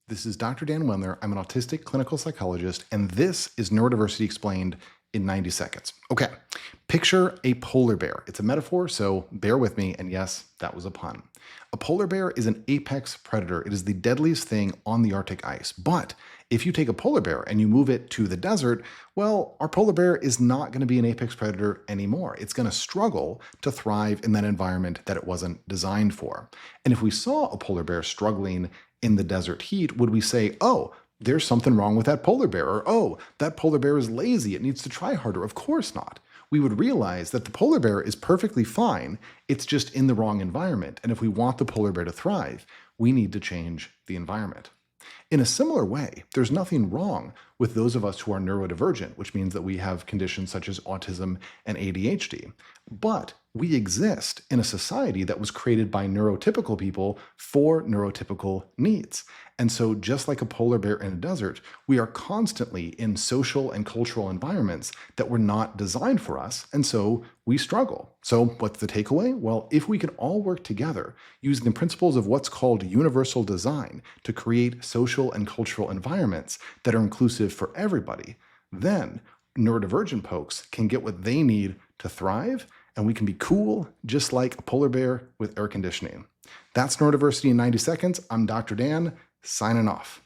This is Dr. Dan Wendler. I'm an autistic clinical psychologist, and this is Neurodiversity Explained in 90 seconds. Okay, picture a polar bear. It's a metaphor, so bear with me, and yes, that was a pun. A polar bear is an apex predator. It is the deadliest thing on the Arctic ice. But if you take a polar bear and you move it to the desert, well, our polar bear is not going to be an apex predator anymore. It's going to struggle to thrive in that environment that it wasn't designed for. And if we saw a polar bear struggling in the desert heat, would we say, oh, there's something wrong with that polar bear, or oh, that polar bear is lazy, it needs to try harder? Of course not. We would realize that the polar bear is perfectly fine, it's just in the wrong environment, and if we want the polar bear to thrive, we need to change the environment. In a similar way, there's nothing wrong with those of us who are neurodivergent, which means that we have conditions such as autism and ADHD. But we exist in a society that was created by neurotypical people for neurotypical needs. And so just like a polar bear in a desert, we are constantly in social and cultural environments that were not designed for us, and so we struggle. So what's the takeaway? Well, if we can all work together using the principles of what's called universal design to create social and cultural environments that are inclusive for everybody, then neurodivergent folks can get what they need to thrive, and we can be cool just like a polar bear with air conditioning. That's Neurodiversity in 90 seconds. I'm Dr. Dan, signing off.